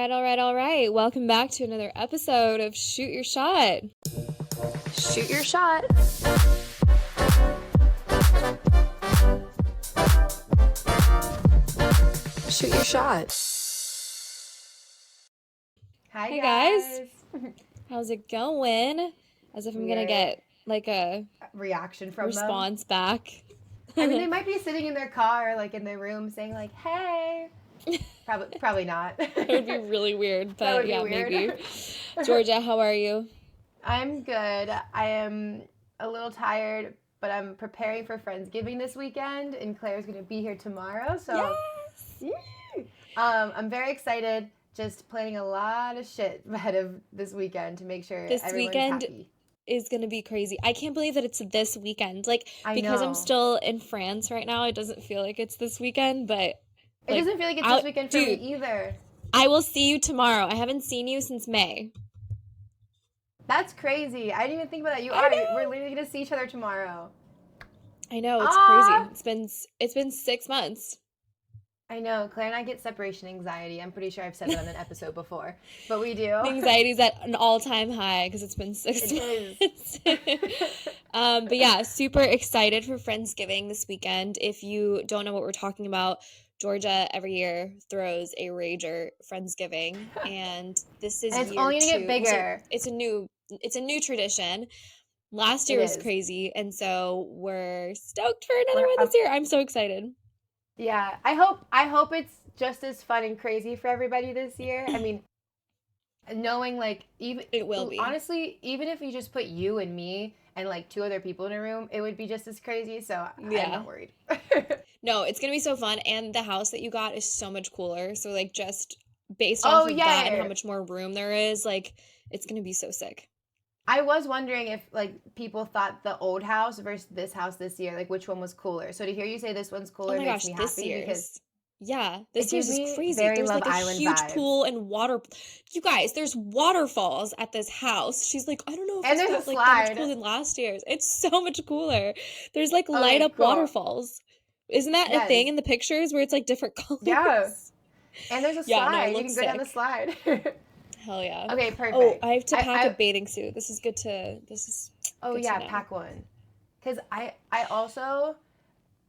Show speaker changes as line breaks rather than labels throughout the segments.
All right. Welcome back to another episode of Shoot Your Shot.
Shoot your shot. Shoot your shot.
Hi guys. How's it going? As if I'm going to get like a
reaction from
response back.
I mean, they might be sitting in their car, like in their room, saying like, "Hey." Probably not.
It would be really weird, but yeah,
weird.
Maybe. Georgia, how are you?
I'm good. I am a little tired, but I'm preparing for Friendsgiving this weekend, and Claire's going to be here tomorrow. So,
yes!
I'm very excited. Just planning a lot of shit ahead of this weekend to make sure
this
everyone's
weekend
happy.
Is going to be crazy. I can't believe that it's this weekend. Like,
I
because
know.
I'm still in France right now, it doesn't feel like it's this weekend, but
it doesn't feel like it's this weekend for me either.
I will see you tomorrow. I haven't seen you since May.
That's crazy. I didn't even think about that. We're literally going to see each other tomorrow.
I know, it's crazy. It's been 6 months.
I know. Claire and I get separation anxiety. I'm pretty sure I've said that on an episode before, but we do.
The anxiety's at an all-time high because it's been 6 months. But yeah, super excited for Friendsgiving this weekend. If you don't know what we're talking about, Georgia every year throws a rager Friendsgiving, and this is
it's only gonna get bigger.
It's a new tradition. Last year was crazy, and so we're stoked for another one this year. I'm so excited.
Yeah, I hope it's just as fun and crazy for everybody this year. I mean, knowing like even
it will be.
Honestly, even if you just put you and me and like 2 other people in a room, it would be just as crazy. So yeah. I'm not worried.
No, it's gonna be so fun, and the house that you got is so much cooler. So like just based off of that and how much more room there is, like it's gonna be so sick.
I was wondering if like people thought the old house versus this house this year, like which one was cooler. So to hear you say this one's cooler makes me happy because
this year's is crazy. There's like a huge pool and water. You guys, there's waterfalls at this house. She's like, I don't know if it's like that much cooler than last year's. It's so much cooler. There's like light up waterfalls. Isn't that a thing in the pictures where it's like different colors?
Yeah. And there's a slide. You can go down the slide.
Hell yeah.
Okay, perfect.
Oh, I have to pack a bathing suit. This is good to
pack one. Because I also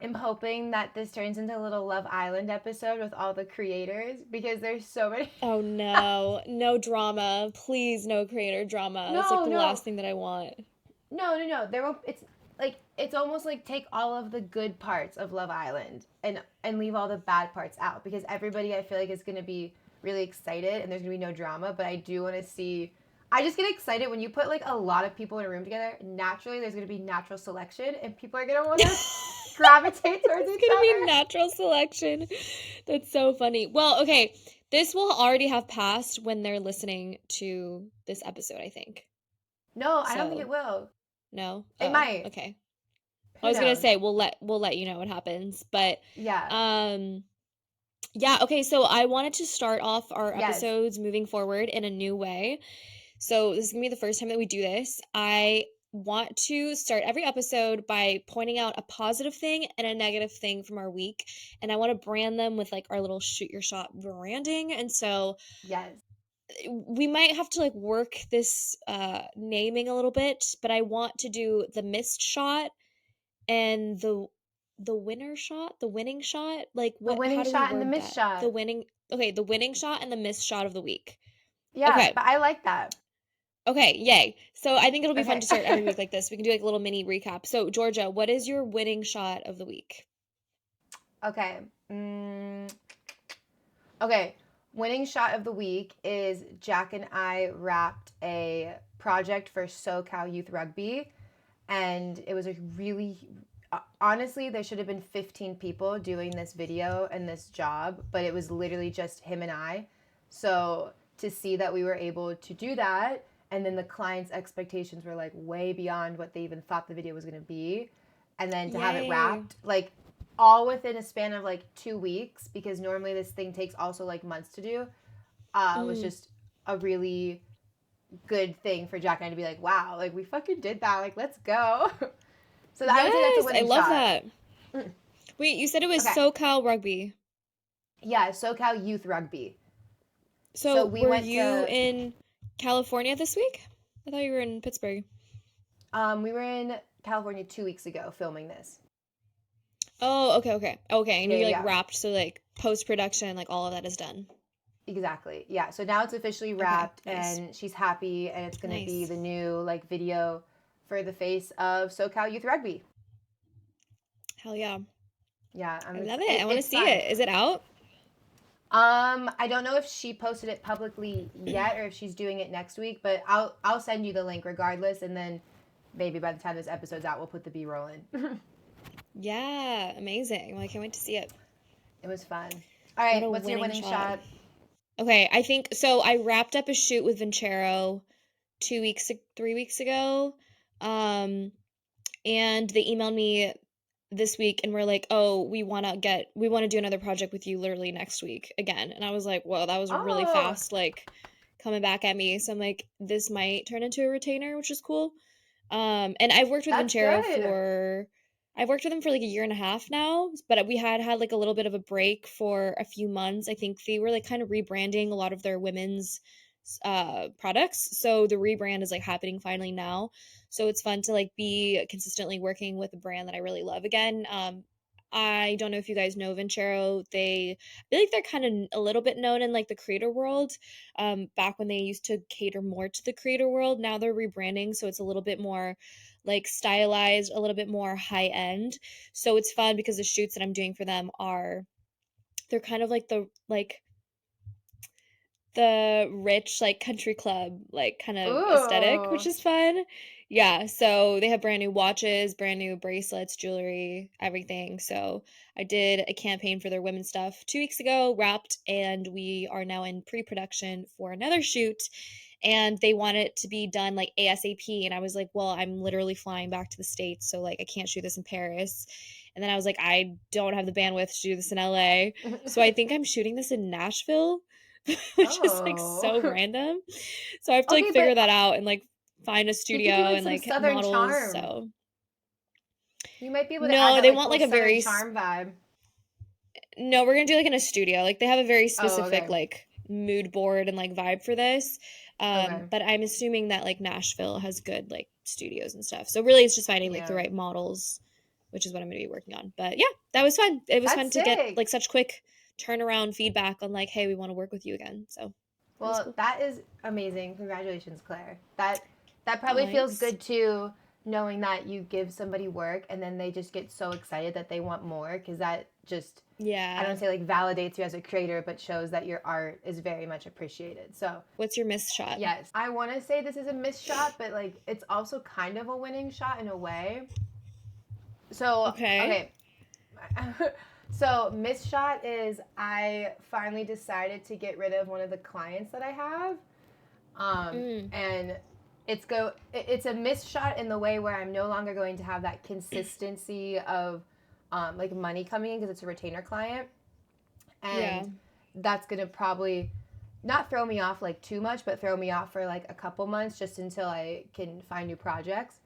am hoping that this turns into a little Love Island episode with all the creators because there's so many.
Oh no. No drama. Please, no creator drama. That's like the last thing that I want.
No. There won't. It's almost like take all of the good parts of Love Island and leave all the bad parts out because everybody I feel like is going to be really excited and there's gonna be no drama, but I do want to see. I just get excited when you put like a lot of people in a room together. Naturally, there's gonna be natural selection, and people are gonna want to gravitate towards each other.
It's gonna be natural selection. That's so funny. Well, okay, this will already have passed when they're listening to this episode. I think.
No, I don't think it will.
No,
it might.
Okay. I was gonna say we'll let you know what happens, but
yeah.
Yeah, okay, so I wanted to start off our episodes moving forward in a new way. So this is going to be the first time that we do this. I want to start every episode by pointing out a positive thing and a negative thing from our week. And I want to brand them with like our little shoot your shot branding. And so we might have to like work this naming a little bit, but I want to do the missed shot and the winning shot, like what?
The winning shot and the missed shot.
The winning shot and the missed shot of the week.
Yeah, okay. But I like that.
Okay, yay. So I think it'll be fun to start every week like this. We can do like a little mini recap. So Georgia, what is your winning shot of the week?
Okay. Okay, winning shot of the week is Jack and I wrapped a project for SoCal Youth Rugby, and it was a really... Honestly, there should have been 15 people doing this video and this job, but it was literally just him and I. So to see that we were able to do that, and then the client's expectations were like way beyond what they even thought the video was going to be, and then to have it wrapped, like all within a span of like 2 weeks, because normally this thing takes also like months to do, was just a really good thing for Jack and I to be like, wow, like we fucking did that, like let's go. So I would say that's a winning shot.
I love that. Wait, you said it was SoCal Rugby.
Yeah, SoCal Youth Rugby. So
So
we
were
went
you
to
in California this week? I thought you were in Pittsburgh.
we were in California 2 weeks ago filming this.
Oh, okay, okay. Okay, and
Yeah,
you
yeah,
like
yeah.
wrapped, so like post-production, like all of that is done.
Exactly. Yeah. So now it's officially
Okay,
wrapped
nice.
and she's happy and it's going to be
Nice.
the new like video for the face of SoCal Youth Rugby.
Hell yeah.
Yeah,
I
I'm
love
excited.
it. I want to
It's
see
fun.
it. Is it out?
I don't know if she posted it publicly yet or if she's doing it next week, but I'll send you the link regardless and then maybe by the time this episode's out we'll put the B-roll in.
Yeah, amazing. Well, I can't wait to see it.
It was fun. All
What
right,
a
what's your
winning
winning
shot.
shot?
Okay, I think so. I wrapped up a shoot with Vincero 3 weeks ago. Um, and they emailed me this week and were like, "Oh, we want to do another project with you literally next week again." And I was like, "Whoa, that was really
Oh,
fast, like coming back at me." So I'm like, this might turn into a retainer, which is cool. And
that's good.
I've worked with them for like a year and a half now, but we had like a little bit of a break for a few months. I think they were like kind of rebranding a lot of their women's products. So the rebrand is like happening finally now. So it's fun to like be consistently working with a brand that I really love again. I don't know if you guys know Vincero. I feel like they're kind of a little bit known in like the creator world. Back when they used to cater more to the creator world, now they're rebranding, so it's a little bit more like stylized, a little bit more high end. So it's fun because the shoots that I'm doing for them they're kind of like the rich like country club like kind of aesthetic, which
Ooh.
is fun. Yeah, so they have brand new watches, brand new bracelets, jewelry, everything. So I did a campaign for their women's stuff 2 weeks ago, wrapped, and we are now in pre-production for another shoot. And they want it to be done like ASAP. And I was like, well, I'm literally flying back to the States, so like I can't shoot this in Paris. And then I was like, I don't have the bandwidth to do this in LA. So I think I'm shooting this in Nashville, which is like so
Oh.
random. So I have to like
Okay,
figure
but
that out and like find a
you could do
studio
like
and
some
like
Southern
models.
charm.
So
You might be able to add
no,
that
they
like
want
cool
like a
Southern
very
charm vibe.
no, we're gonna do like in a studio. Like they have a very
Oh,
specific
okay.
like mood board and like vibe for this.
Okay.
But I'm assuming that like Nashville has good like studios and stuff. So really it's just finding like the
Yeah.
right models, which is what I'm gonna be working on. But yeah, that was fun. It was
That's
fun to get
sick.
like such quick turnaround feedback on like, hey, we want to work with you again. So it was
Well,
cool.
that is amazing. Congratulations, Claire. That probably feels
Thanks.
good too, knowing that you give somebody work and then they just get so excited that they want more because that just I
Yeah.
don't say like validates you as a creator, but shows that your art is very much appreciated. So
What's your miss shot?
yes, I want to say this is a missed shot, but like it's also kind of a winning shot in a way. So
Okay.
okay, so miss shot is I finally decided to get rid of one of the clients that I have,
Mm.
and it's a miss shot in the way where I'm no longer going to have that consistency of like money coming in because it's a retainer client,
Yeah.
and that's gonna probably not throw me off like too much, but throw me off for like a couple months just until I can find new projects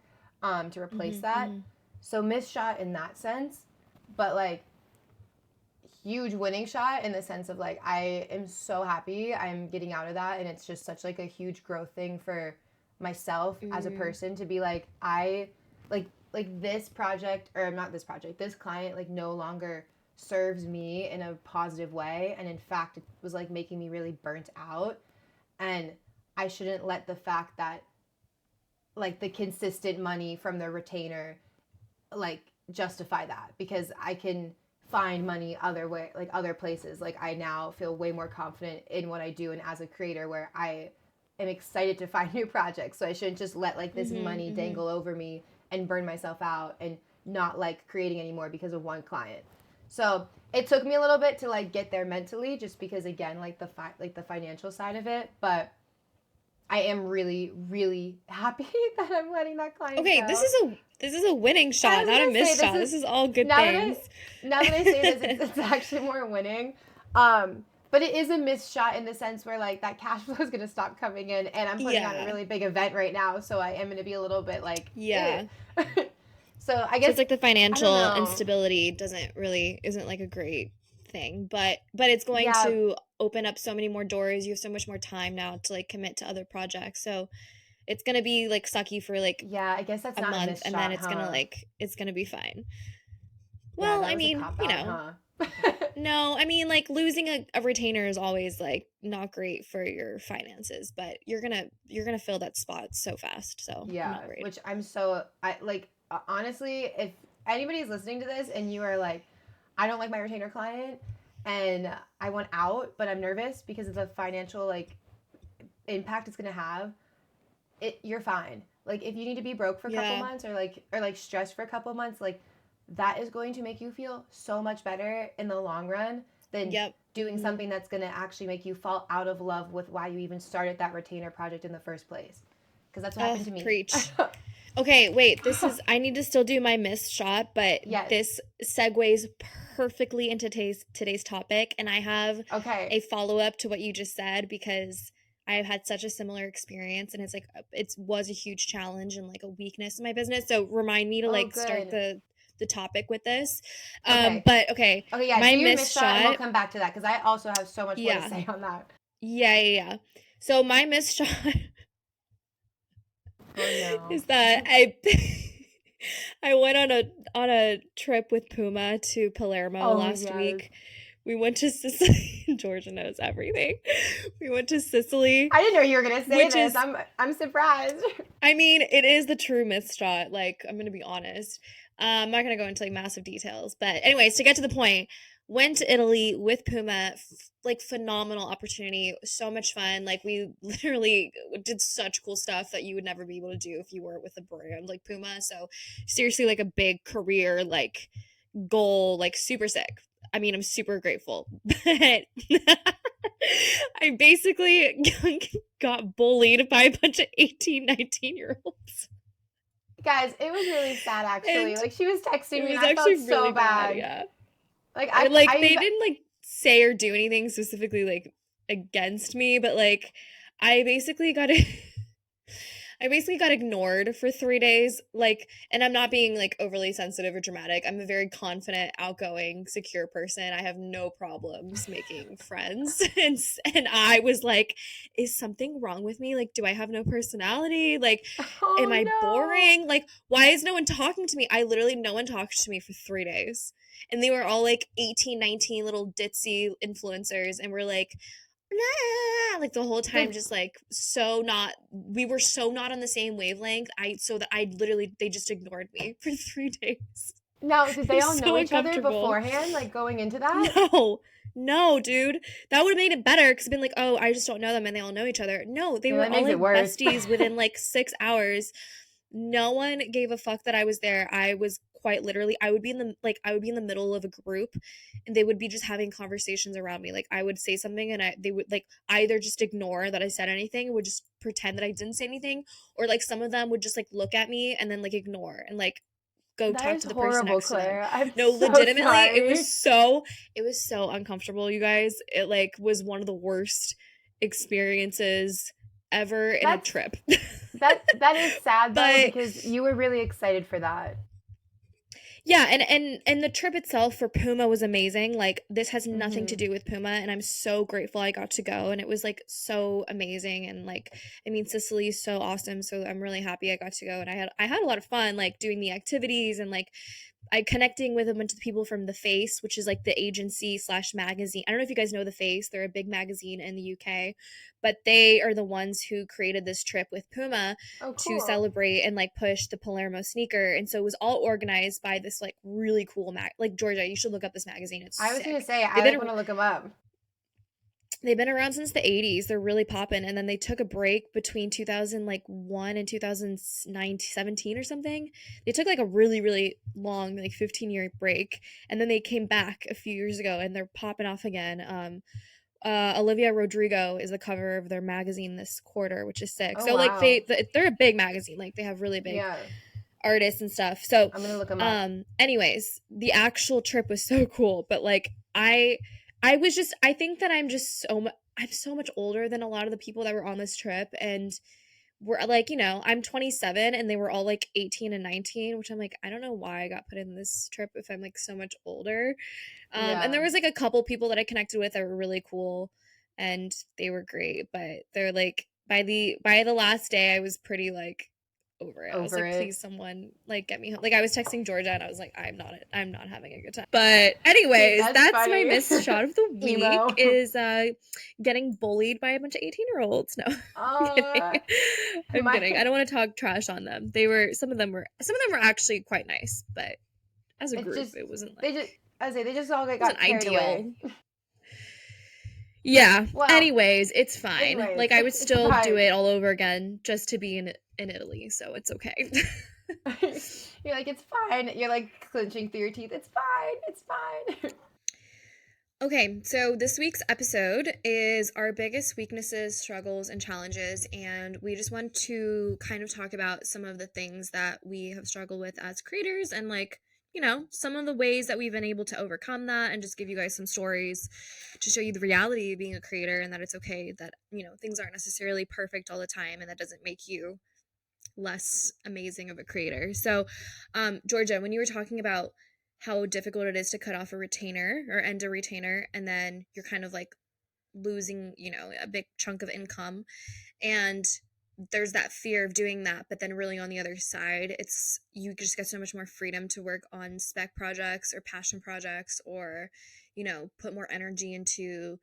to replace
Mm-hmm,
that.
mm-hmm.
So miss shot in that sense, but like huge winning shot in the sense of like I am so happy I'm getting out of that and it's just such like a huge growth thing for myself as a
Mm.
person to be like I like this project or not this project this client like no longer serves me in a positive way and in fact it was like making me really burnt out and I shouldn't let the fact that like the consistent money from the retainer like justify that because I can find money other way like other places like I now feel way more confident in what I do and as a creator where I am excited to find new projects so I shouldn't just let like this
Mm-hmm,
money
mm-hmm.
dangle over me and burn myself out and not like creating anymore because of one client so it took me a little bit to like get there mentally just because again like the financial side of it but I am really really happy that I'm letting that client
Okay,
go.
this is a winning
I
shot,
was
not a
gonna say
miss
this
shot.
is
This is all good
now that
things.
I now that I say this, it's actually more winning. But it is a missed shot in the sense where like that cash flow is gonna stop coming in, and I'm putting on a
Yeah.
really big event right now, so I am gonna be a little bit like, eh.
Yeah.
So I
So
guess
it's like the
I don't
financial
know.
instability isn't like a great thing, but it's going
Yeah.
to open up so many more doors. You have so much more time now to like commit to other projects. So it's gonna be like sucky for like
Yeah, I guess that's
a
not a
month,
missed
and then
shot, huh?
it's gonna be fine.
Yeah,
Well,
that
I
was a
mean,
cop out, huh?
no, I mean like losing a retainer is always like not great for your finances, but you're gonna fill that spot so fast, so I'm not
Yeah,
worried.
which I like honestly, if anybody's listening to this and you are like, I don't like my retainer client and I want out, but I'm nervous because of the financial like impact it's gonna have, you're fine. Like if you need to be broke for a couple
Yeah.
months or like stressed for a couple months, like that is going to make you feel so much better in the long run than
Yep.
doing something that's going to actually make you fall out of love with why you even started that retainer project in the first place. Because that's what
Oh,
happened to me.
preach. Okay, wait. I need to still do my missed shot, but
Yes.
this segues perfectly into today's topic, and I have
Okay.
a follow-up to what you just said because I've had such a similar experience, and it's like it was a huge challenge and like a weakness in my business. So remind me to
Oh,
like start
good.
the topic with this.
Okay.
But okay,
Okay, yeah, do
my
your
missed
miss shot and we'll
shot,
come back to that because I also have so much more to
yeah,
say on that.
yeah. So my missed shot
Oh, no.
is that I I went on a trip with Puma to Palermo
Oh,
last
yes.
week. We went to Sicily. Georgia knows everything. We went to Sicily,
I didn't know you were going to say
which
this.
is,
I'm surprised.
I mean, it is the true myth shot. Like, I'm gonna be honest. I'm not gonna go into like massive details, but anyways, to get to the point, went to Italy with Puma. Like phenomenal opportunity, so much fun. Like we literally did such cool stuff that you would never be able to do if you were with a brand like Puma. So seriously, like a big career like goal, like super sick. I mean, I'm super grateful, but I basically got bullied by a bunch of 18, 19-year olds.
Guys, it was really sad actually.
And
Like she was texting
it
me and
was
I felt
actually
so
really bad,
bad.
yeah.
Like
And like
I
they didn't like say or do anything specifically like against me, but like I basically got I basically got ignored for 3 days. Like, and I'm not being like overly sensitive or dramatic. I'm a very confident, outgoing, secure person. I have no problems making friends. And I was like, is something wrong with me? Like, do I have no personality? Like, am
oh
I
no.
boring? Like, why is no one talking to me? No one talked to me for 3 days. And they were all like 18, 19 little ditzy influencers. And we're like, like the whole time
Did
just like so not we were so not on the same wavelength. I literally they just ignored me for 3 days.
now did
It
they
was
all know
so
each other
uncomfortable.
beforehand, like going into that?
No, no, dude. That would have made it better because been like, oh, I just don't know them and they all know each other. No, they
Yeah,
were
that
all
makes it
like
worse.
besties within like 6 hours. No one gave a fuck that I was there. I was quite literally I would be in the middle of a group and they would be just having conversations around me. Like I would say something and they would like either just ignore that I said anything, would just pretend that I didn't say anything, or like some of them would just like look at me and then like ignore and like go
That
talk
is
to the person
horrible,
next to them.
Claire. I'm
No,
so
legitimately,
sorry.
it was so uncomfortable, you guys. It like was one of the worst experiences ever in a
That's
trip.
that is sad though
But
because you were really excited for that.
yeah, and the trip itself for Puma was amazing. Like this has nothing to
Mhm.
do with Puma, and I'm so grateful I got to go, and it was like so amazing. And like, I mean, Sicily is so awesome, so I'm really happy I got to go, and I had a lot of fun like doing the activities and like I connecting with a bunch of people from The Face, which is like the agency slash magazine. I don't know if you guys know The Face. They're a big magazine in the UK, but they are the ones who created this trip with Puma
Oh,
to
cool.
celebrate and like push the Palermo sneaker. And so it was all organized by this like really cool like Georgia. You should look up this magazine. It's
I was gonna
sick.
say
They've
I like
been
want to look them up.
they've been around since the 80s. They're really popping, and then they took a break between 2001 and 2017 or something. They took like a really long like 15-year break, and then they came back a few years ago and they're popping off again. Olivia Rodrigo is the cover of their magazine this quarter, which is sick.
Oh
So like
wow.
they're a big magazine. Like they have really big
Yeah,
artists and stuff. So
I'm gonna look them up.
anyways, the actual trip was so cool, but like I was just I think that I'm so much older than a lot of the people that were on this trip, and were like, I'm 27 and they were all like 18 and 19, which I'm like, I don't know why I got put in this trip if I'm like so much older. And
Yeah.
there was like a couple people that I connected with that were really cool and they were great, but they're like by the last day I was pretty like over it. I was
Over
like,
it.
please someone like get me home. Like I was texting Georgia and I was like, I'm not having a good time. But
Dude,
anyways,
that's
that's my
funny.
missed shot of the week
Emo.
is getting bullied by a bunch of 18-year-olds. No. I'm kidding. I'm kidding. I don't want to talk trash on them. Some of them were actually quite nice, but as a
It's
group,
just
it wasn't
they
like
just I say they just all
it
got
wasn't
carried away.
ideal. Yeah.
Well,
Anyways, it's fine.
anyways,
Like I would
it's
still do
fine.
it all over again just to be in Italy, so it's okay.
You're like, it's fine. You're like clenching through your teeth. It's fine. It's fine.
Okay, so this week's episode is our biggest weaknesses, struggles, and challenges, and we just want to kind of talk about some of the things that we have struggled with as creators and like, some of the ways that we've been able to overcome that and just give you guys some stories to show you the reality of being a creator and that it's okay that, things aren't necessarily perfect all the time and that doesn't make you less amazing of a creator. So, Georgia, when you were talking about how difficult it is to cut off a retainer or end a retainer, and then you're kind of like losing, a big chunk of income, and there's that fear of doing that, but then really on the other side, it's you just get so much more freedom to work on spec projects or passion projects or, put more energy into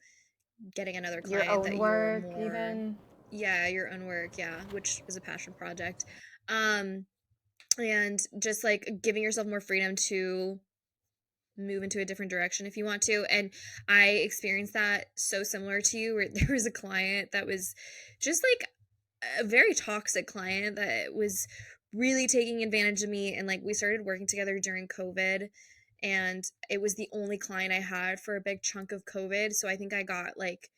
getting another
Your
client
own
that you're
work,
more
even.
yeah, your own work, yeah, which is a passion project. Um, and just like giving yourself more freedom to move into a different direction if you want to. And I experienced that so similar to you, where there was a client that was just like a very toxic client that was really taking advantage of me. And like we started working together during COVID. And it was the only client I had for a big chunk of COVID. So I think I got like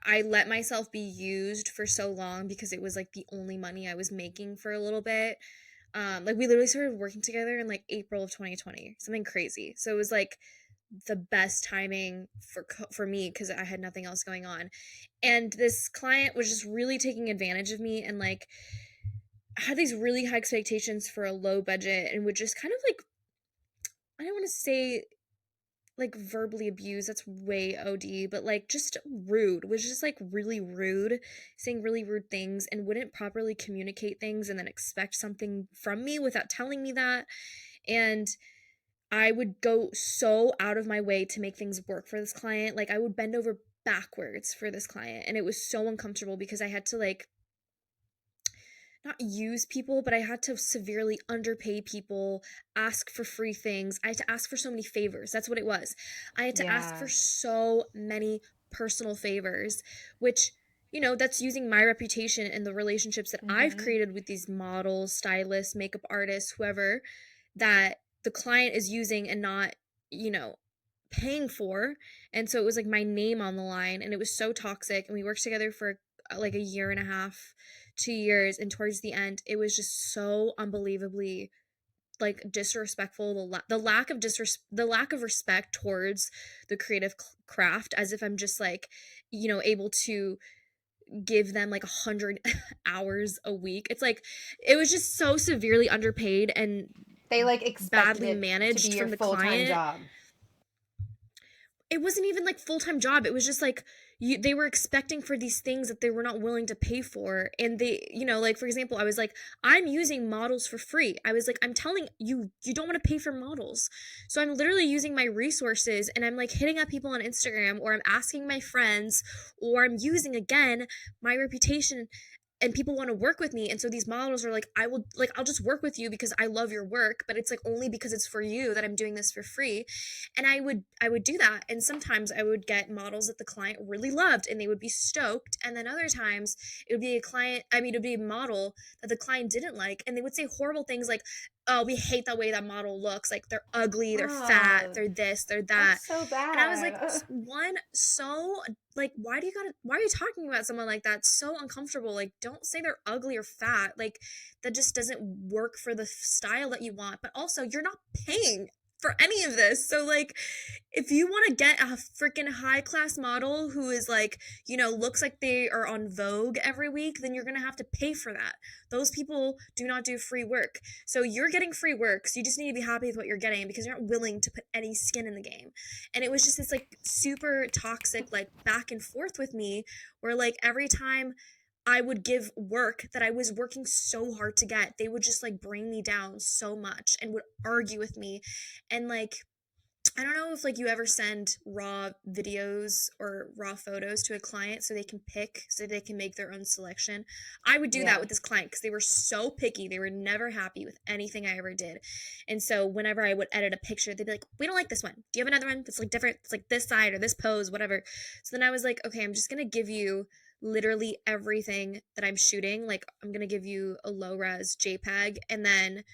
I let myself be used for so long because it was like the only money I was making for a little bit. Like we literally started working together in like April of 2020, something crazy. So it was like the best timing for me because I had nothing else going on. And this client was just really taking advantage of me and like had these really high expectations for a low budget and would just kind of like I don't want to say like verbally abused, that's way OD, but like just rude, was just like really rude, saying really rude things and wouldn't properly communicate things and then expect something from me without telling me that. And I would go so out of my way to make things work for this client. Like I would bend over backwards for this client and it was so uncomfortable because I had to like not use people, but I had to severely underpay people, ask for free things. I had to ask for so many favors. That's what it was. I had to ask
Yeah.
for so many personal favors, which, that's using my reputation and the relationships that I've
Mm-hmm.
created with these models, stylists, makeup artists, whoever, that the client is using and not, paying for. And so it was like my name on the line and it was so toxic. And we worked together for like a year and a half, 2 years, and towards the end it was just so unbelievably like disrespectful, the lack of respect towards the creative craft, as if I'm just like able to give them like 100 hours a week. It's like it was just so severely underpaid and
They like expected
badly
it to be
managed
your
from the
full-time
client.
job.
It wasn't even like full-time job. It was just like they were expecting for these things that they were not willing to pay for. And they, like for example, I was like, I'm using models for free. I was like, I'm telling you, you don't want to pay for models. So I'm literally using my resources and I'm like hitting up people on Instagram or I'm asking my friends or I'm using again my reputation and people want to work with me. And so these models are like, I'll just work with you because I love your work, but it's like only because it's for you that I'm doing this for free. And I would do that. And sometimes I would get models that the client really loved and they would be stoked. And then other times it would be it would be a model that the client didn't like. And they would say horrible things like, oh, we hate the way that model looks. Like they're ugly, they're fat,
Oh,
they're this, they're that.
that's so
And I was like,
bad.
one, so like, why are you talking about someone like that? So uncomfortable. Like, don't say they're ugly or fat. Like, that just doesn't work for the style that you want. But also, you're not paying. for any of this. So like if you want to get a freaking high class model who is like, you know, looks like they are on Vogue every week, then you're going to have to pay for that. Those people do not do free work. So you're getting free work. So you just need to be happy with what you're getting because you're not willing to put any skin in the game. And it was just this like super toxic, like back and forth with me where like every time I would give work that I was working so hard to get, they would just like bring me down so much and would argue with me. And like, I don't know if like you ever send raw videos or raw photos to a client so they can pick, so they can make their own selection. I would do that with this client because they were so picky. They were never happy with anything I ever did. And so whenever I would edit a picture, they'd be like, we don't like this one. Do you have another one that's like different? It's like this side or this pose, whatever. So then I was like, okay, I'm just going to give you literally everything that I'm shooting. Like I'm going to give you a low res JPEG and then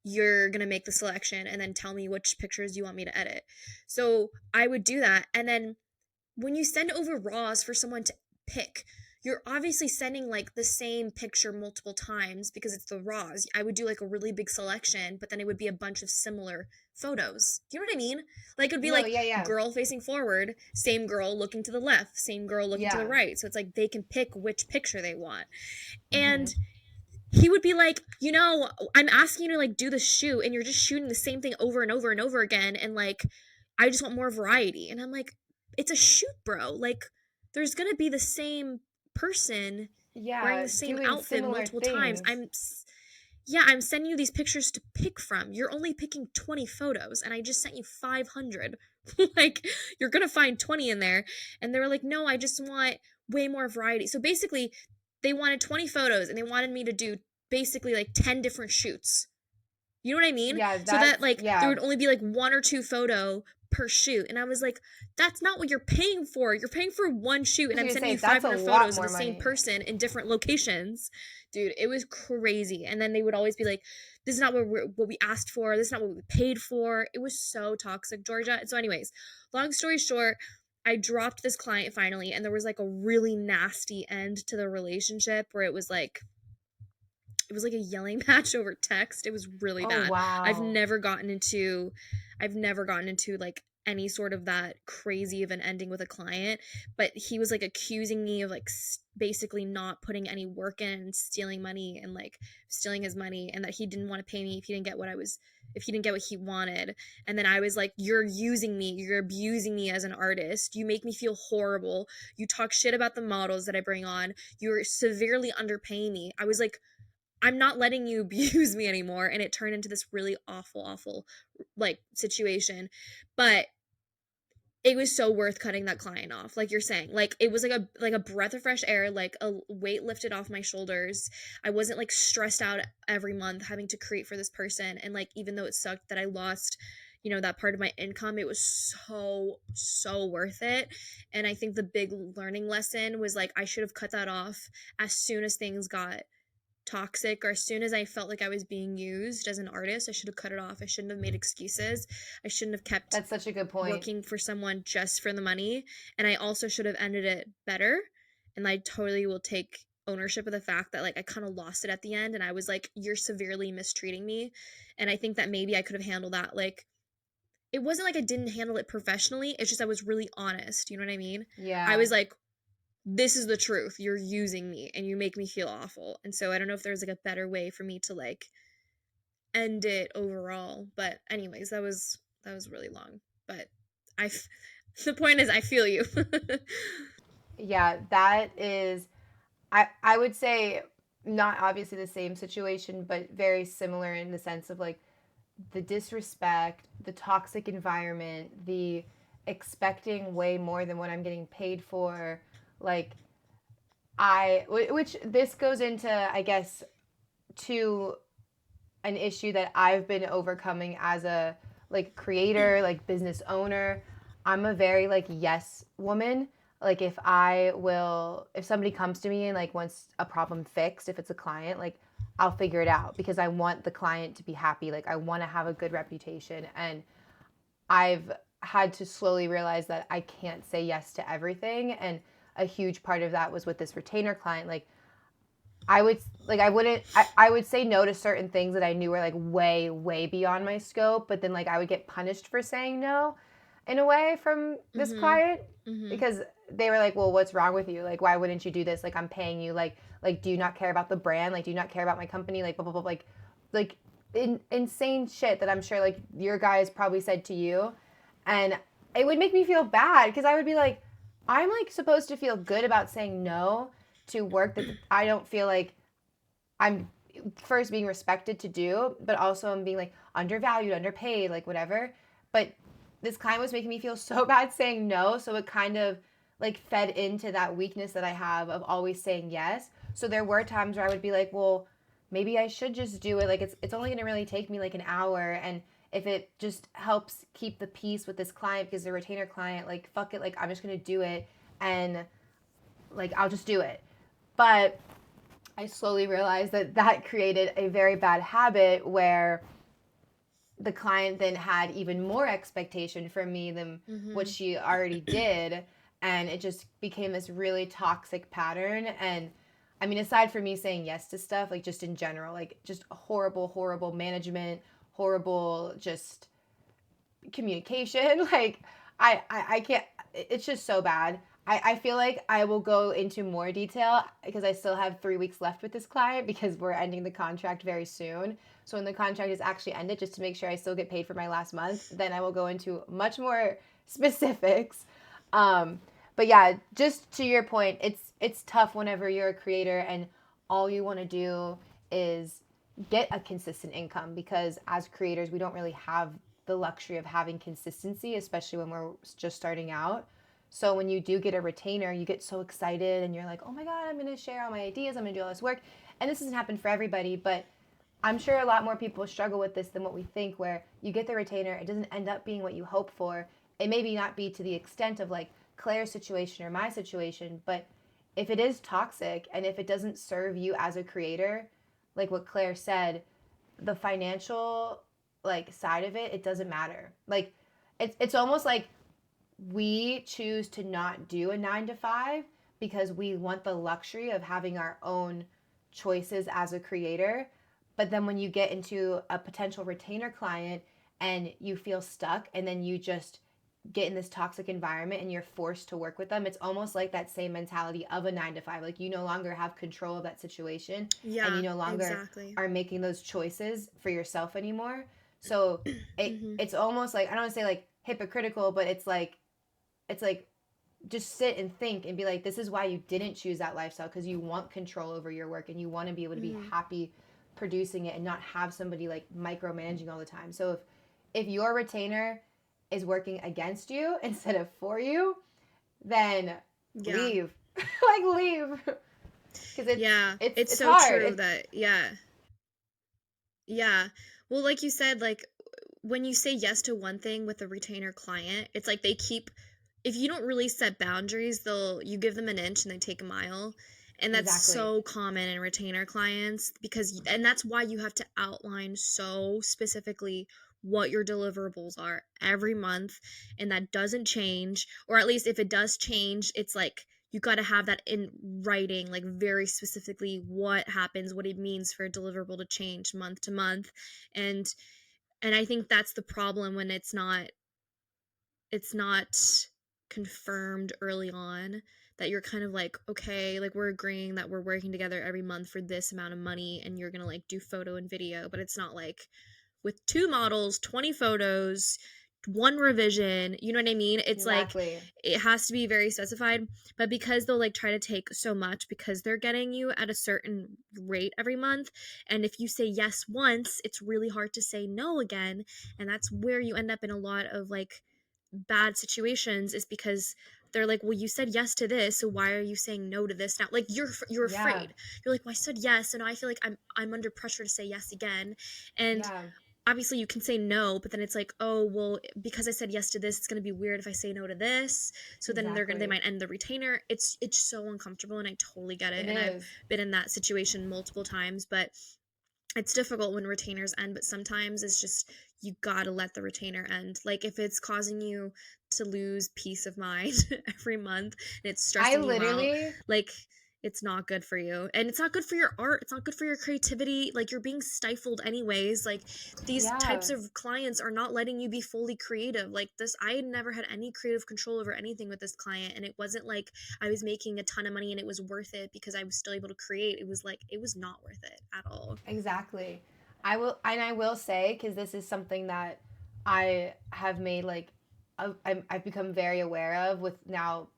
you're going to make the selection and then tell me which pictures you want me to edit. So I would do that. And then when you send over raws for someone to pick, you're obviously sending like the same picture multiple times because it's the raws. I would do like a really big selection, but then it would be a bunch of similar photos. Do you know what I mean? Like it would be like girl facing forward, same girl looking to the left, same girl looking to the right. So it's like they can pick which picture they want. And he would be like, you know, I'm asking you to like do the shoot and you're just shooting the same thing over and over and over again. And like, I just want more variety. And I'm like, it's a shoot, bro. Like, there's going to be the same person wearing the same outfit multiple times. I'm sending you these pictures to pick from. You're only picking 20 photos and I just sent you 500. Like, you're going to find 20 in there. And they were like, no, I just want way more variety. So basically, they wanted 20 photos and they wanted me to do basically like 10 different shoots. You know what I mean? So that like there would only be like one or two photo per shoot. And I was like, that's not what you're paying for. You're paying for one shoot and I'm sending you 500 photos of the same person in different locations. Dude, it was crazy. And then they would always be like, this is not what we asked for. This is not what we paid for. It was so toxic, Georgia. And so anyways, long story short, I dropped this client finally, and there was like a really nasty end to the relationship where it was like a yelling match over text. It was really bad.
Wow.
I've never gotten into like any sort of that crazy of an ending with a client, but he was like accusing me of like basically not putting any work in and stealing money and like stealing his money, and that he didn't want to pay me if he didn't get what he wanted. And then I was like, you're using me, you're abusing me as an artist, you make me feel horrible, you talk shit about the models that I bring on, you're severely underpaying me. I was like, I'm not letting you abuse me anymore. And it turned into this really awful like situation. But it was so worth cutting that client off. Like you're saying, like it was like a breath of fresh air, like a weight lifted off my shoulders. I wasn't like stressed out every month having to create for this person. And like, even though it sucked that I lost, you know, that part of my income, it was so worth it. And I think the big learning lesson was like, I should have cut that off as soon as things got toxic, or as soon as I felt like I was being used as an artist. I should have cut it off. I shouldn't have made excuses. I shouldn't have kept
That's such a good point.
Working for someone just for the money. And I also should have ended it better. And I totally will take ownership of the fact that like I kind of lost it at the end, and I was like, you're severely mistreating me. And I think that maybe I could have handled that. Like, it wasn't like I didn't handle it professionally, it's just I was really honest. You know what I mean?
Yeah.
I was like, this is the truth. You're using me and you make me feel awful. And so I don't know if there's like a better way for me to like end it overall. But anyways, that was really long. But the point is, I feel you.
Yeah, that is, I would say not obviously the same situation, but very similar in the sense of like the disrespect, the toxic environment, the expecting way more than what I'm getting paid for. Like, which this goes into, I guess, to an issue that I've been overcoming as a like creator, like business owner. I'm a very like yes woman. Like if somebody comes to me and like wants a problem fixed, if it's a client, like I'll figure it out because I want the client to be happy. Like I want to have a good reputation. And I've had to slowly realize that I can't say yes to everything. And a huge part of that was with this retainer client. Like I would like I wouldn't I would say no to certain things that I knew were like way way beyond my scope, but then like I would get punished for saying no in a way from this
Mhm.
client
Mhm.
because they were like, "Well, what's wrong with you? Like why wouldn't you do this? Like I'm paying you like do you not care about the brand? Like do you not care about my company? Like blah blah blah like insane shit that I'm sure like your guys probably said to you." And it would make me feel bad because I would be like, I'm like supposed to feel good about saying no to work that I don't feel like I'm first being respected to do, but also I'm being like undervalued, underpaid, like whatever. But this client was making me feel so bad saying no, so it kind of like fed into that weakness that I have of always saying yes. So there were times where I would be like, well, maybe I should just do it. Like it's only gonna really take me like an hour, and if it just helps keep the peace with this client because they're a retainer client, like fuck it, like I'm just gonna do it, and like I'll just do it. But I slowly realized that that created a very bad habit where the client then had even more expectation from me than what
Mhm.
she already did. And it just became this really toxic pattern. And I mean, aside from me saying yes to stuff, like just in general, like just horrible, horrible management, horrible just communication. Like I can't. It's just so bad. I feel like I will go into more detail because I still have 3 weeks left with this client because we're ending the contract very soon. So when the contract is actually ended, just to make sure I still get paid for my last month, then I will go into much more specifics. Um, but yeah, just to your point, it's tough whenever you're a creator and all you want to do is get a consistent income because as creators we don't really have the luxury of having consistency, especially when we're just starting out. So when you do get a retainer, you get so excited and you're like, oh my God, I'm going to share all my ideas. I'm going to do all this work. And this doesn't happen for everybody, but I'm sure a lot more people struggle with this than what we think, where you get the retainer, it doesn't end up being what you hope for. It maybe not be to the extent of like Claire's situation or my situation, but if it is toxic and if it doesn't serve you as a creator, like what Claire said, the financial like side of it, it doesn't matter. Like it's almost like we choose to not do a 9 to 5 because we want the luxury of having our own choices as a creator. But then when you get into a potential retainer client and you feel stuck and then you just get in this toxic environment and you're forced to work with them, it's almost like that same mentality of a 9 to 5. Like you no longer have control of that situation and you
Yeah,
no longer
exactly.
are making those choices for yourself anymore. So
Mhm.
it's almost like, I don't want to say like hypocritical, but it's like just sit and think and be like, this is why you didn't choose that lifestyle, because you want control over your work and you want to be able to be
Mhm.
happy producing it and not have somebody like micromanaging all the time. So if your retainer is working against you instead of for you, then
Yeah.
leave. Like leave. Because it's
Yeah.
it's
It's
it's
so
hard.
true that yeah. Yeah. Well, like you said, like when you say yes to one thing with a retainer client, it's like they keep if you don't really set boundaries, they'll you give them an inch and they take a mile. And that's
Exactly.
so common in retainer clients because and that's why you have to outline so specifically what your deliverables are every month and that doesn't change, or at least if it does change, it's like you got to have that in writing, like very specifically what happens, what it means for a deliverable to change month to month. And I think that's the problem when it's not confirmed early on, that you're kind of like, okay, like we're agreeing that we're working together every month for this amount of money and you're gonna like do photo and video, but it's not like with 2 models, 20 photos, one revision, you know what I mean? It's like
Exactly.
it has to be very specified, but because they'll like try to take so much because they're getting you at a certain rate every month, and if you say yes once, it's really hard to say no again, and that's where you end up in a lot of like bad situations, is because they're like, well, you said yes to this, so why are you saying no to this now? Like you're
Yeah.
afraid. You're like, well, I said yes, and now I feel like I'm under pressure to say yes again. And
Yeah.
obviously you can say no, but then it's like, oh well, because I said yes to this, it's going to be weird if I say no to this, so then they
Exactly.
might end the retainer. It's so uncomfortable, and I totally get it,
It
and I've
is.
been in that situation multiple times. But it's difficult when retainers end, but sometimes it's just you gotta let the retainer end. Like if it's causing you to lose peace of mind every month and it's
I
stressing you out,
literally
like it's not good for you, and it's not good for your art, it's not good for your creativity. Like, you're being stifled anyways. Like, these types of clients are not letting you be fully creative. Like, this, I had never had any creative control over anything with this client, and it wasn't like I was making a ton of money and it was worth it because I was still able to create. It was like, it was not worth it at all.
Exactly. I will say, because this is something that I have made, like, I've become very aware of with now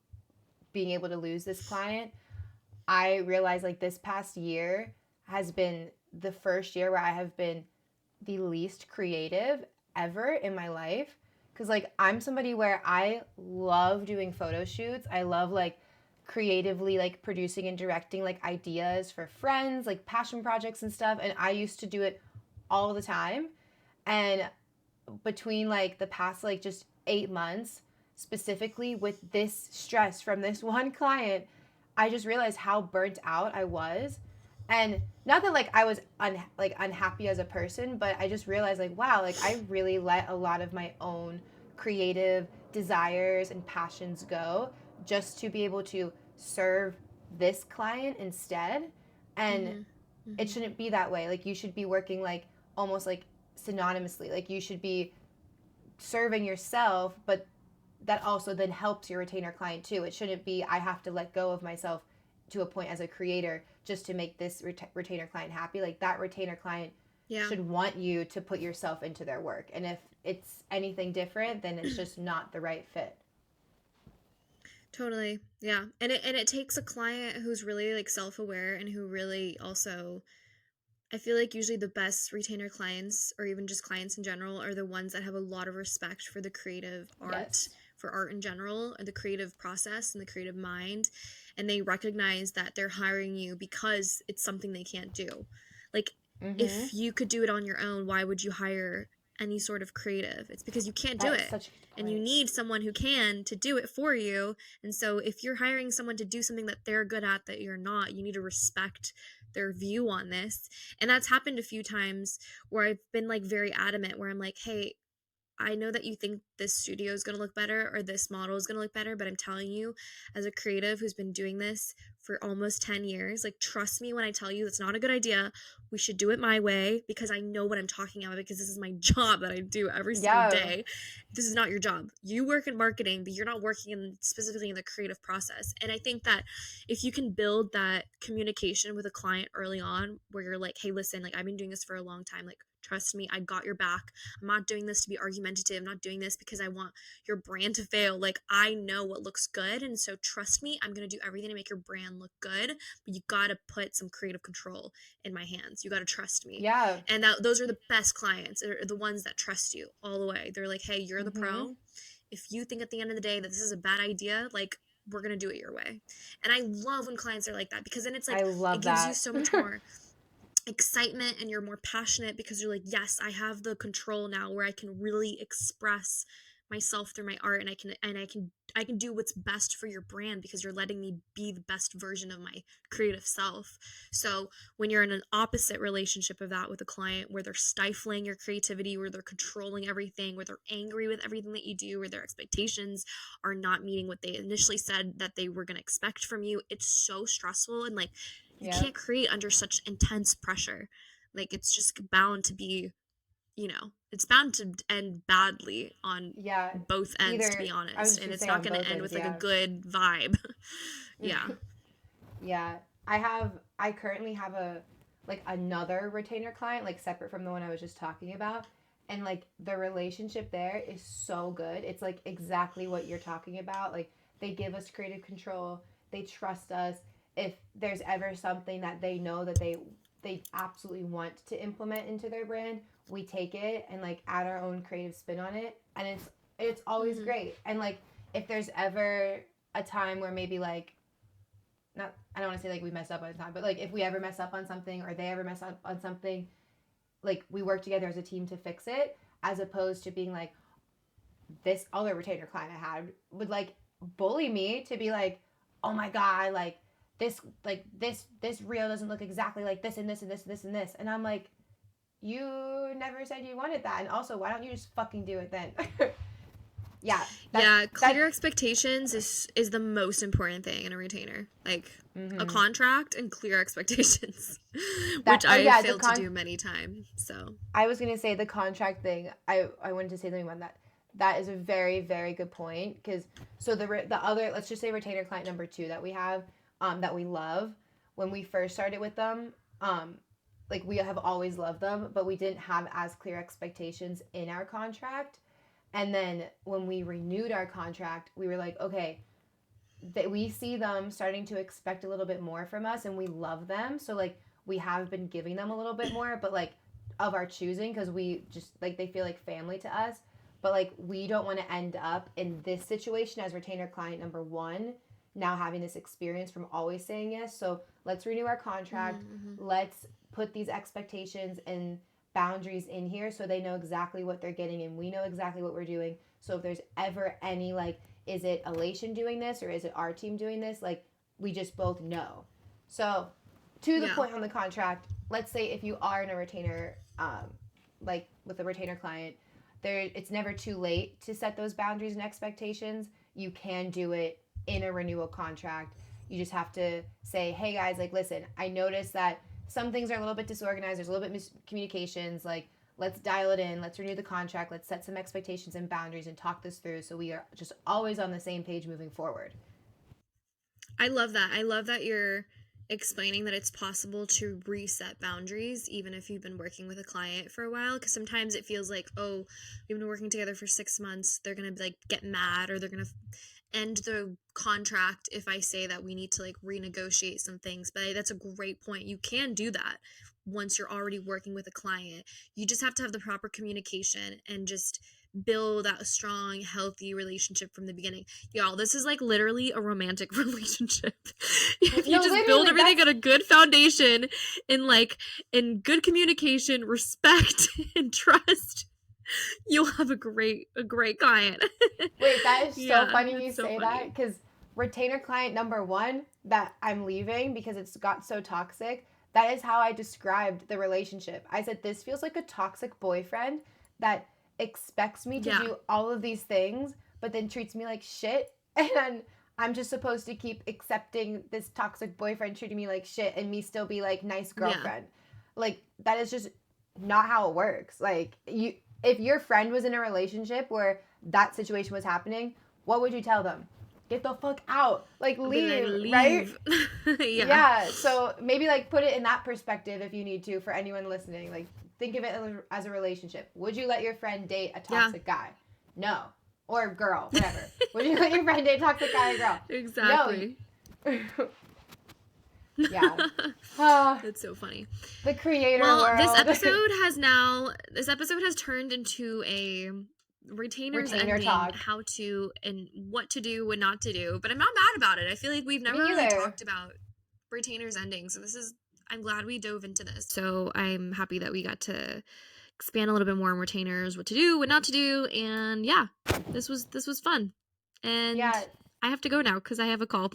being able to lose this client. I realized, like, this past year has been the first year where I have been the least creative ever in my life. Because, like, I'm somebody where I love doing photo shoots. I love, like, creatively, like, producing and directing, like, ideas for friends, like, passion projects and stuff. And I used to do it all the time. And between, like, the past, like, just 8 months, specifically with this stress from this one client, I just realized how burnt out I was. And not that, like, I was unhappy as a person, but I just realized, like, wow, like, I really let a lot of my own creative desires and passions go just to be able to serve this client instead. And it shouldn't be that way. Like, you should be working, like, almost like synonymously. Like, you should be serving yourself, but that also then helps your retainer client too. It shouldn't be, I have to let go of myself to a point as a creator just to make this retainer client happy. Like, that retainer client should want you to put yourself into their work. And if it's anything different, then it's just not the right fit.
Totally. Yeah. And it takes a client who's really, like, self-aware and who really also, I feel like usually the best retainer clients, or even just clients in general, are the ones that have a lot of respect for the creative art,
Yes.
for art in general, and the creative process and the creative mind. And they recognize that they're hiring you because it's something they can't do. Like, if you could do it on your own, why would you hire any sort of creative? It's because you can't do it.
Such a good point.
And you need someone who can to do it for you. And so if you're hiring someone to do something that they're good at that you're not, you need to respect their view on this. And that's happened a few times where I've been, like, very adamant, where I'm like, hey, I know that you think this studio is going to look better or this model is going to look better, but I'm telling you, as a creative who's been doing this for almost 10 years, like, trust me when I tell you that's not a good idea. We should do it my way, because I know what I'm talking about, because this is my job that I do every single day. This is not your job. You work in marketing, but you're not working specifically in the creative process. And I think that if you can build that communication with a client early on, where you're like, hey, listen, like, I've been doing this for a long time. Like, trust me, I got your back. I'm not doing this to be argumentative. I'm not doing this because I want your brand to fail. Like, I know what looks good. And so trust me, I'm going to do everything to make your brand look good. But you got to put some creative control in my hands. You got to trust me.
Yeah.
And those are the best clients, are the ones that trust you all the way. They're like, hey, you're the pro. If you think at the end of the day that this is a bad idea, like, we're going to do it your way. And I love when clients are like that, because then it's like, it gives you so much more excitement, and you're more passionate because you're like, yes, I have the control now where I can really express myself through my art, and I can do what's best for your brand, because you're letting me be the best version of my creative self. So when you're in an opposite relationship of that with a client, where they're stifling your creativity, where they're controlling everything, where they're angry with everything that you do, where their expectations are not meeting what they initially said that they were going to expect from you, it's so stressful. And, like, you can't create under such intense pressure. Like, it's just bound to be, it's bound to end badly on both ends, to be honest. And it's not going to end with, like, a good vibe.
Yeah. I currently have another retainer client, like, separate from the one I was just talking about. And, like, the relationship there is so good. It's, like, exactly what you're talking about. Like, they give us creative control. They trust us. If there's ever something that they know that they absolutely want to implement into their brand, we take it and, like, add our own creative spin on it, and it's always great. And, like, if there's ever a time where maybe, like, not, I don't want to say, like, we mess up on time, but, like, if we ever mess up on something or they ever mess up on something, like, we work together as a team to fix it, as opposed to being like, this other retainer client I had would, like, bully me to be like, oh my god, like, this reel doesn't look exactly like this and this and this and this and this. And I'm like, you never said you wanted that. And also, why don't you just fucking do it then?
Clear expectations is the most important thing in a retainer. Like a contract and clear expectations, which I failed to do many times. So
I was gonna say the contract thing. I wanted to say something about that. That is a very, very good point, because so the other, let's just say retainer client number 2 that we have, that we love, when we first started with them, like we have always loved them, but we didn't have as clear expectations in our contract. And then when we renewed our contract, we were like, okay, that we see them starting to expect a little bit more from us, and we love them. So like we have been giving them a little bit more, but like of our choosing, because we just like they feel like family to us. But like we don't want to end up in this situation as retainer client number 1, now having this experience from always saying yes. So let's renew our contract. Let's put these expectations and boundaries in here so they know exactly what they're getting and we know exactly what we're doing. So if there's ever any like, is it Elation doing this or is it our team doing this? Like we just both know. So to the point on the contract, let's say if you are in a retainer, like with a retainer client, it's never too late to set those boundaries and expectations. You can do it in a renewal contract. You just have to say, hey guys, like listen, I noticed that some things are a little bit disorganized, there's a little bit miscommunications, like let's dial it in, let's renew the contract, let's set some expectations and boundaries and talk this through so we are just always on the same page moving forward.
I love that. I love that you're explaining that it's possible to reset boundaries even if you've been working with a client for a while, because sometimes it feels like, oh, we've been working together for 6 months, they're gonna like get mad or they're gonna end the contract if I say that we need to like renegotiate some things. But that's a great point. You can do that once you're already working with a client. You just have to have the proper communication and just build that strong, healthy relationship from the beginning. Y'all, this is like literally a romantic relationship. If you just build everything on a good foundation in good communication, respect, and trust, you'll have a great client.
Wait, that is so funny you say that, because retainer client number 1 that I'm leaving because it's got so toxic, that is how I described the relationship. I said, this feels like a toxic boyfriend that expects me to do all of these things, but then treats me like shit. And then I'm just supposed to keep accepting this toxic boyfriend treating me like shit and me still be like nice girlfriend. Like that is just not how it works. Like if your friend was in a relationship where that situation was happening, what would you tell them? Get the fuck out. Like leave. Right? Yeah. So maybe like put it in that perspective if you need to, for anyone listening. Like think of it as a relationship. Would you let your friend date a toxic guy? No. Or girl, whatever. Would you let your friend date a toxic guy or girl?
Exactly.
No. Yeah.
That's so funny.
The creator world.
This episode has turned into a retainer ending,
talk.
How to and what to do and not to do. But I'm not mad about it. I feel like we've never really talked about retainers ending. So I'm glad we dove into this. So I'm happy that we got to expand a little bit more on retainers, what to do, what not to do, and this was fun. And I have to go now because I have a call.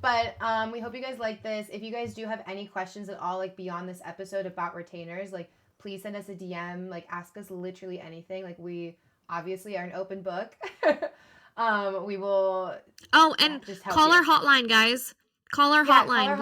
But we hope you guys like this. If you guys do have any questions at all, like beyond this episode about retainers, like please send us a DM, like ask us literally anything. Like we obviously are an open book. We will
just call our hotline, guys. Call our hotline.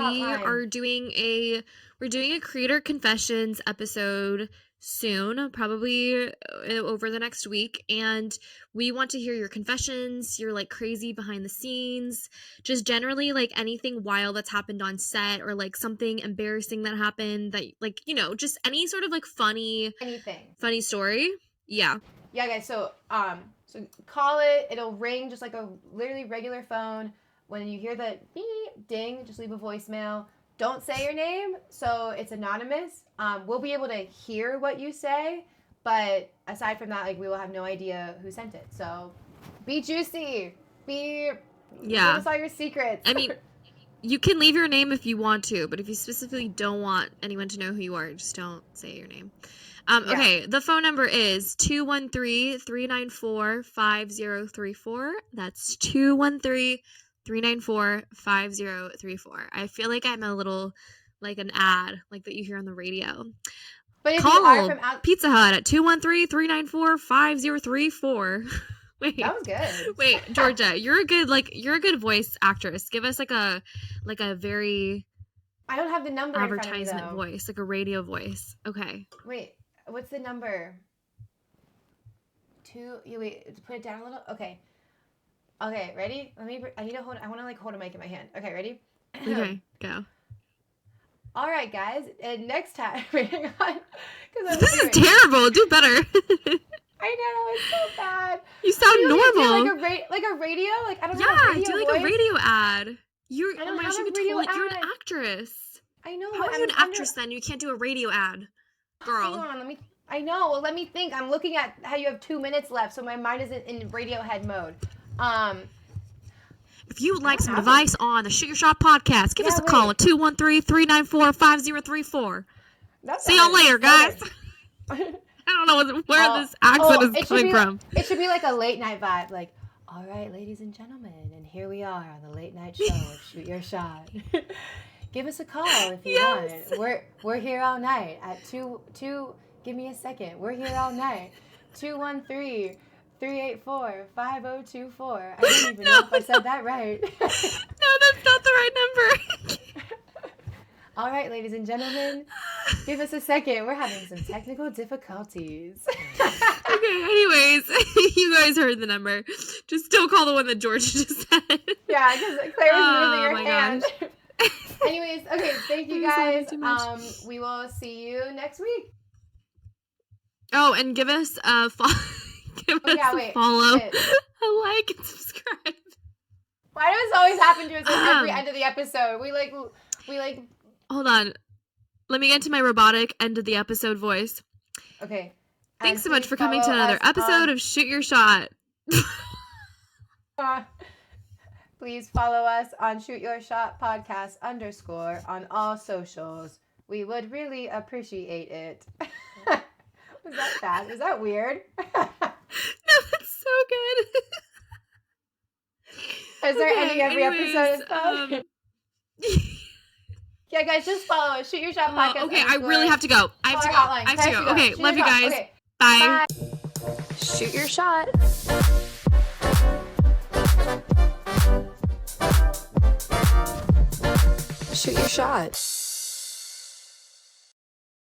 We're doing a creator confessions episode soon, probably over the next week, and we want to hear your confessions, your like crazy behind the scenes, just generally like anything wild that's happened on set or like something embarrassing that happened that like, just any sort of like funny story. Yeah
guys, so call it, it'll ring just like a literally regular phone. When you hear the beep, ding, just leave a voicemail. Don't say your name, so it's anonymous. We'll be able to hear what you say, but aside from that, like we will have no idea who sent it. So be juicy. Give us all your secrets.
I mean, you can leave your name if you want to, but if you specifically don't want anyone to know who you are, just don't say your name. Okay, the phone number is 213-394-5034. That's 213-394-5034. I feel like I'm a little like an ad like that you hear on the radio.
But if
Call
you are from out,
Pizza Hut at 213-394-5034. Wait.
That was good.
Wait, Georgia, you're a good voice actress. Give us like a very
I don't have the number
advertisement
in front of me, though.
voice, like a radio voice. Okay.
Wait, what's the number? Wait, put it down a little. Okay. Okay, ready? I want to hold a mic in my hand. Okay, ready?
Okay, go.
All right, guys. And next time, hang on.
This is terrible. Do better.
I know, it's so bad.
You sound normal.
Like a radio? Like, I don't know.
Yeah, do like a radio ad. You're
I don't have a radio ad.
You're an actress.
I know.
How are you an actress then? You can't do a radio ad. Girl.
Hang on, I know. Well, let me think. I'm looking at how you have 2 minutes left, so my mind isn't in Radiohead mode.
If you would like some advice on the Shoot Your Shot podcast, give us a call at 213-394-5034. See y'all later, guys. I don't know where this accent is coming from.
It should be like a late night vibe, like, all right, ladies and gentlemen, and here we are on the late night show of Shoot Your Shot. Give us a call if you want. We're here all night at two. Give me a second. We're here all night. 213-384-5024. I don't even know if I said that right.
No, that's not the right number.
All right, ladies and gentlemen, give us a second. We're having some technical difficulties.
Okay, anyways, you guys heard the number. Just don't call the one that George just said.
Yeah, because Claire was moving her hand.
Gosh.
Anyways, okay, thank you guys. We will see you next week.
Oh, and give us a follow, a like, and subscribe.
Why does this always happen to us at every end of the episode? We like.
Hold on. Let me get to my robotic end of the episode voice.
Okay.
Thanks so much for coming to another episode of Shoot Your Shot.
Please follow us on Shoot Your Shot Podcast _ on all socials. We would really appreciate it. Was that bad? Was that weird?
No, it's so good.
Is there any every episode is fun? Yeah, guys, just follow us. Shoot Your Shot Podcast.
Okay, I really have to go. I have to go. Okay, love you guys.
Okay.
Bye.
Shoot your shot. Shoot your shot.